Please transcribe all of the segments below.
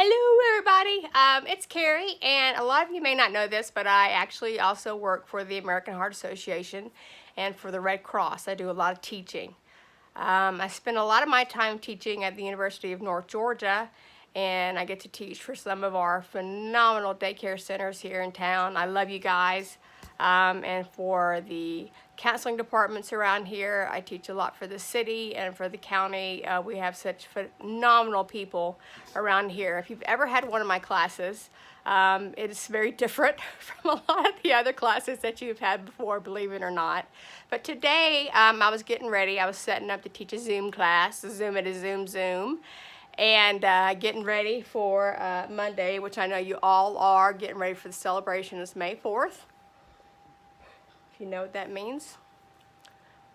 Hello everybody, it's Carrie, and a lot of you may not know this, but I actually also work for the American Heart Association and for the Red Cross. I do a lot of teaching. I spend a lot of my time teaching at the University of North Georgia, and I get to teach for some of our phenomenal daycare centers here in town. I love you guys. And for the counseling departments around here, I teach a lot for the city and for the county. We have such phenomenal people around here. If you've ever had one of my classes, it is very different from a lot of the other classes that you've had before, believe it or not. But today, I was getting ready. I was setting up to teach a Zoom class, a Zoom at a Zoom, and getting ready for Monday, which I know you all are getting ready for the celebration. It's May 4th. If you know what that means,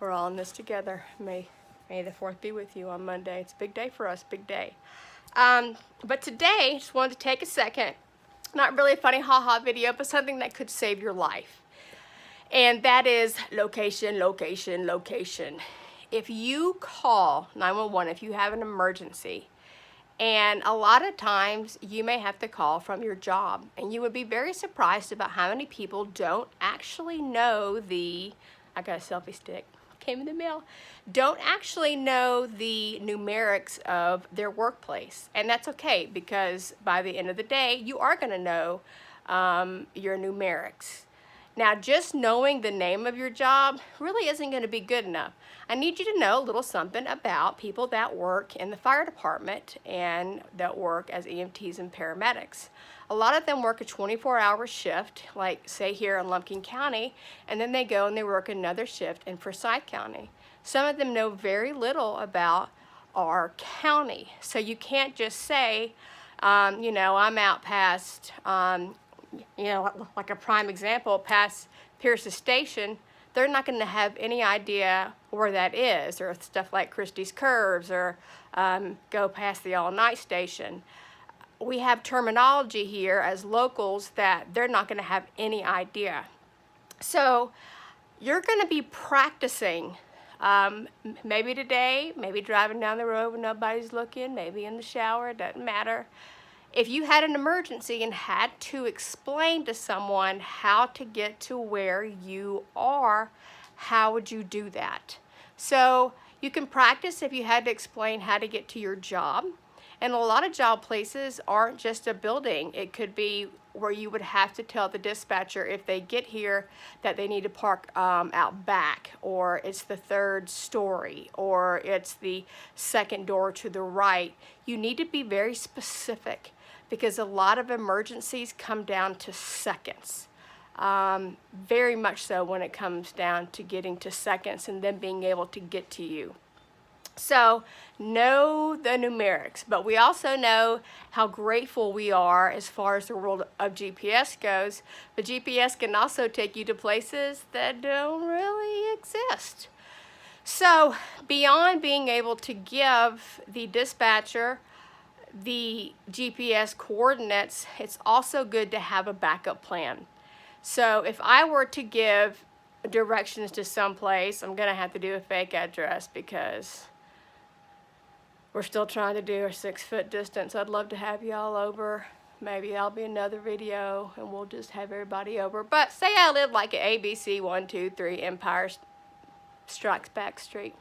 we're all in this together. May the 4th be with you on Monday. It's a big day for us, big day. But today, just wanted to take a second, not really a funny ha-ha video, but something that could save your life. And that is location, location, location. If you call 911, if you have an emergency, and a lot of times you may have to call from your job, and you would be very surprised about how many people don't actually know I got a selfie stick, came in the mail, don't actually know the numerics of their workplace. And that's okay, because by the end of the day, you are gonna know your numerics. Now, just knowing the name of your job really isn't going to be good enough. I need you to know a little something about people that work in the fire department and that work as EMTs and paramedics. A lot of them work a 24-hour shift, like say here in Lumpkin County, and then they go and they work another shift in Forsyth County. Some of them know very little about our county. So you can't just say, I'm out past, like a prime example, past Pierce's Station. They're not going to have any idea where that is, or stuff like Christie's Curves, or go past the All-Night Station. We have terminology here as locals that they're not going to have any idea. So you're going to be practicing, maybe today, maybe driving down the road when nobody's looking, maybe in the shower, it doesn't matter. If you had an emergency and had to explain to someone how to get to where you are, how would you do that? So you can practice if you had to explain how to get to your job. And a lot of job places aren't just a building. It could be where you would have to tell the dispatcher if they get here that they need to park out back, or it's the third story, or it's the second door to the right. You need to be very specific, because a lot of emergencies come down to seconds. Very much so when it comes down to getting to seconds and then being able to get to you. So know the numerics, but we also know how grateful we are as far as the world of GPS goes. The GPS can also take you to places that don't really exist. So beyond being able to give the dispatcher the GPS coordinates, it's also good to have a backup plan. So if I were to give directions to someplace, I'm going to have to do a fake address because we're still trying to do a 6-foot distance. I'd love to have y'all over. Maybe that'll be another video and we'll just have everybody over. But say I live like at ABC 123 Empire Strikes Back Street.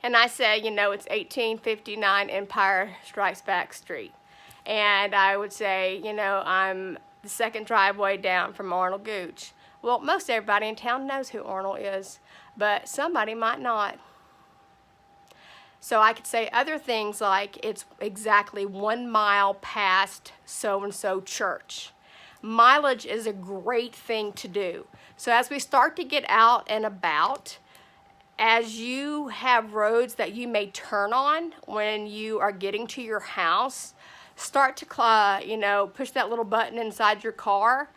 And I say, it's 1859 Empire Strikes Back Street. And I would say, I'm the second driveway down from Arnold Gooch. Well, most everybody in town knows who Arnold is, but somebody might not. So I could say other things like it's exactly 1 mile past so-and-so church. Mileage is a great thing to do. So as we start to get out and about, as you have roads that you may turn on when you are getting to your house, start to, push that little button inside your car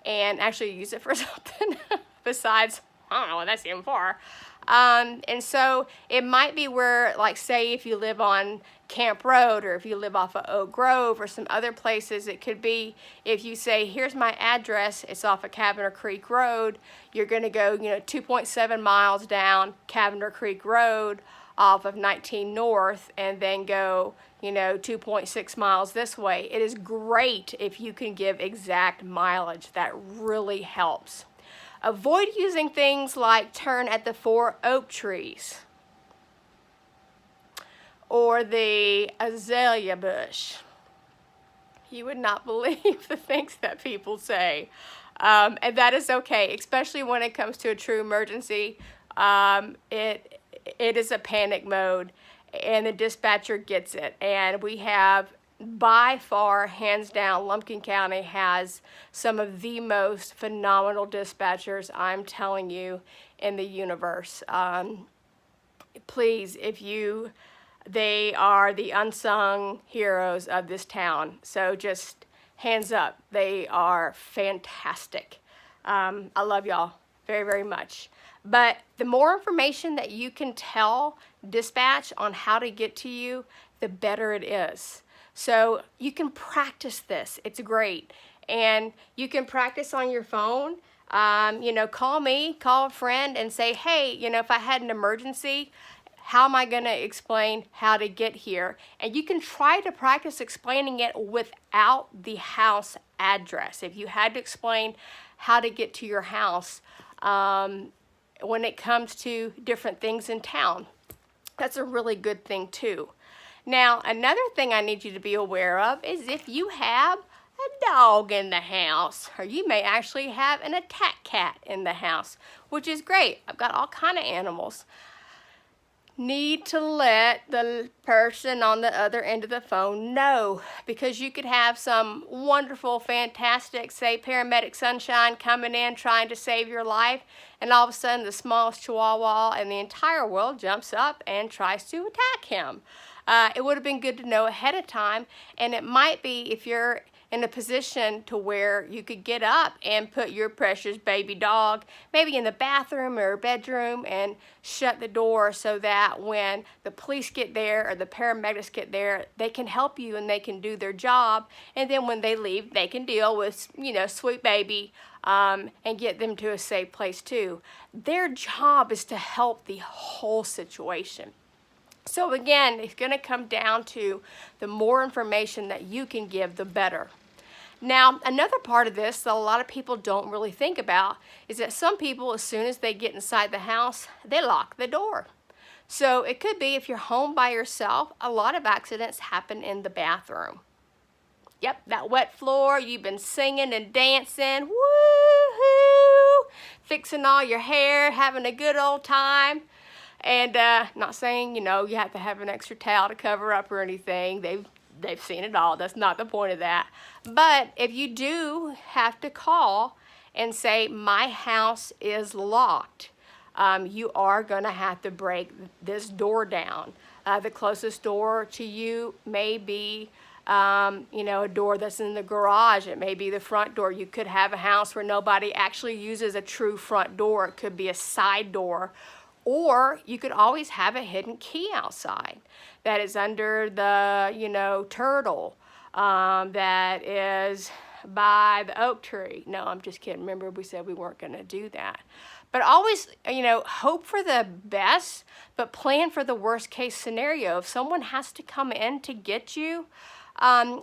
and actually use it for something besides, I don't know what that's even for. And so it might be where, like, say if you live on Camp Road, or if you live off of Oak Grove or some other places, it could be if you say, here's my address, it's off of Cavender Creek Road, you're going to go, 2.7 miles down Cavender Creek Road off of 19 North and then go, 2.6 miles this way. It is great if you can give exact mileage. That really helps. Avoid using things like turn at the 4 oak trees or the azalea bush. You would not believe the things that people say. And that is okay, especially when it comes to a true emergency. It is a panic mode, and the dispatcher gets it. And we have, by far, hands down, Lumpkin County has some of the most phenomenal dispatchers, I'm telling you, in the universe. Please, they are the unsung heroes of this town. So just hands up, they are fantastic. I love y'all very, very much. But the more information that you can tell dispatch on how to get to you, the better it is. So you can practice this. It's great. And you can practice on your phone. Call me, call a friend and say, hey, if I had an emergency, how am I going to explain how to get here? And you can try to practice explaining it without the house address. If you had to explain how to get to your house when it comes to different things in town, that's a really good thing too. Now, another thing I need you to be aware of is if you have a dog in the house, or you may actually have an attack cat in the house, which is great. I've got all kind of animals. Need to let the person on the other end of the phone know, because you could have some wonderful, fantastic, say, paramedic sunshine coming in trying to save your life, and all of a sudden the smallest chihuahua in the entire world jumps up and tries to attack him. It would have been good to know ahead of time, and it might be, if you're in a position to where you could get up and put your precious baby dog maybe in the bathroom or bedroom and shut the door so that when the police get there or the paramedics get there, they can help you and they can do their job. And then when they leave, they can deal with, sweet baby and get them to a safe place too. Their job is to help the whole situation. So again, it's going to come down to the more information that you can give, the better. Now, another part of this that a lot of people don't really think about is that some people, as soon as they get inside the house, they lock the door. So it could be if you're home by yourself, a lot of accidents happen in the bathroom. Yep, that wet floor, you've been singing and dancing, woo-hoo, fixing all your hair, having a good old time. And not saying, you have to have an extra towel to cover up or anything. They've seen it all. That's not the point of that. But if you do have to call and say, my house is locked, you are going to have to break this door down. The closest door to you may be, a door that's in the garage. It may be the front door. You could have a house where nobody actually uses a true front door. It could be a side door. Or you could always have a hidden key outside that is under the, turtle that is by the oak tree. No, I'm just kidding. Remember, we said we weren't going to do that. But always, hope for the best, but plan for the worst case scenario. If someone has to come in to get you,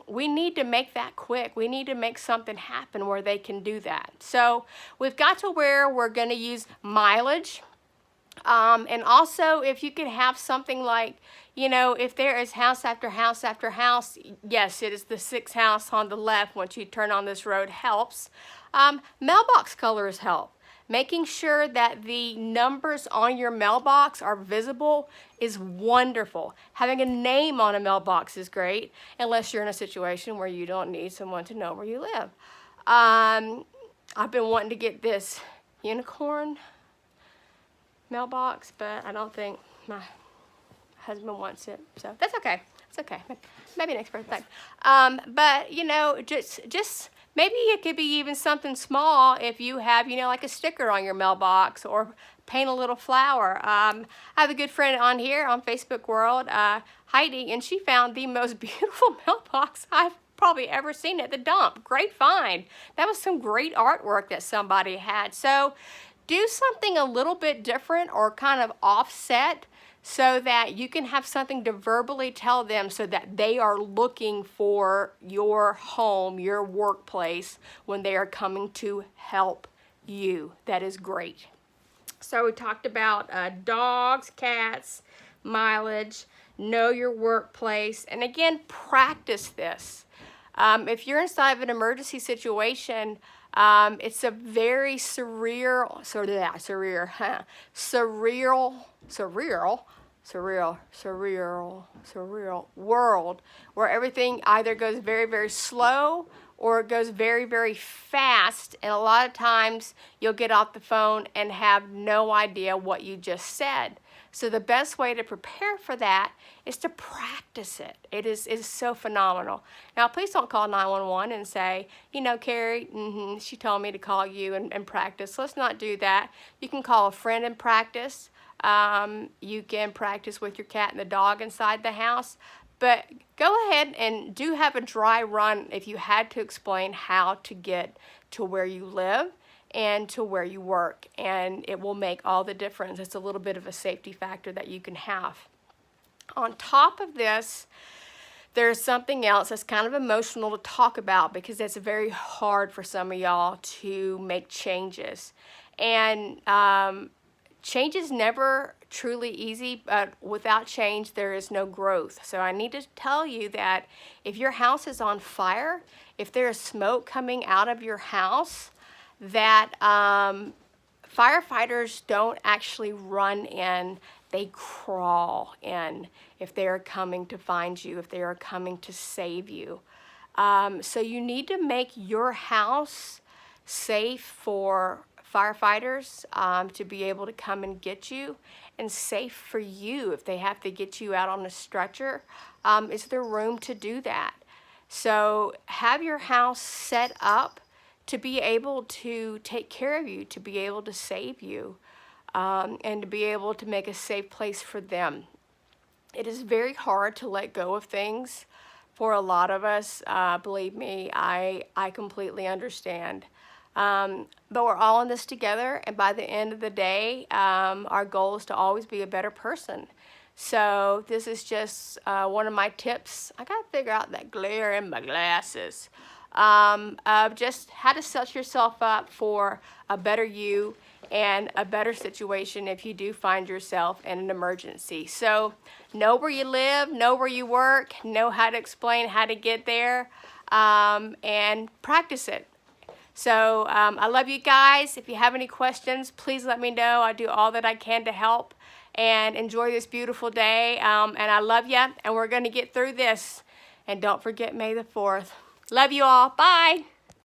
we need to make that quick. We need to make something happen where they can do that. So we've got to where we're going to use mileage. And also, if you could have something like, if there is house after house after house, yes, it is the sixth house on the left once you turn on this road helps. Mailbox colors help. Making sure that the numbers on your mailbox are visible is wonderful. Having a name on a mailbox is great, unless you're in a situation where you don't need someone to know where you live. I've been wanting to get this unicorn mailbox, but I don't think my husband wants it, so that's okay. It's okay. Maybe next birthday. But just maybe it could be even something small if you have like a sticker on your mailbox or paint a little flower. I have a good friend on here on Facebook World, Heidi, and she found the most beautiful mailbox I've probably ever seen at the dump. Great find. That was some great artwork that somebody had. So do something a little bit different or kind of offset so that you can have something to verbally tell them so that they are looking for your home, your workplace, when they are coming to help you. That is great. So we talked about dogs, cats, mileage, know your workplace, and again, practice this. If you're inside of an emergency situation, it's a very surreal world where everything either goes very, very slow or it goes very, very fast. And a lot of times you'll get off the phone and have no idea what you just said. So the best way to prepare for that is to practice it. It is so phenomenal. Now, please don't call 911 and say, you know, Carrie, she told me to call you and practice. Let's not do that. You can call a friend and practice. You can practice with your cat and the dog inside the house. But go ahead and do have a dry run if you had to explain how to get to where you live and to where you work, and it will make all the difference. It's a little bit of a safety factor that you can have. On top of this, there's something else that's kind of emotional to talk about because it's very hard for some of y'all to make changes. And change is never truly easy, but without change, there is no growth. So I need to tell you that if your house is on fire, if there is smoke coming out of your house, that firefighters don't actually run in, they crawl in if they are coming to find you, if they are coming to save you. So you need to make your house safe for firefighters to be able to come and get you, and safe for you if they have to get you out on a stretcher. Is there room to do that? So have your house set up to be able to take care of you, to be able to save you, and to be able to make a safe place for them. It is very hard to let go of things for a lot of us. Believe me, I completely understand. But we're all in this together, and by the end of the day, our goal is to always be a better person. So this is just one of my tips. I gotta figure out that glare in my glasses. Of just how to set yourself up for a better you and a better situation if you do find yourself in an emergency. So know where you live, know where you work, know how to explain how to get there, and practice it. So I love you guys. If you have any questions, please let me know. I do all that I can to help, and enjoy this beautiful day. And I love you, and we're going to get through this. And don't forget May the 4th. Love you all. Bye.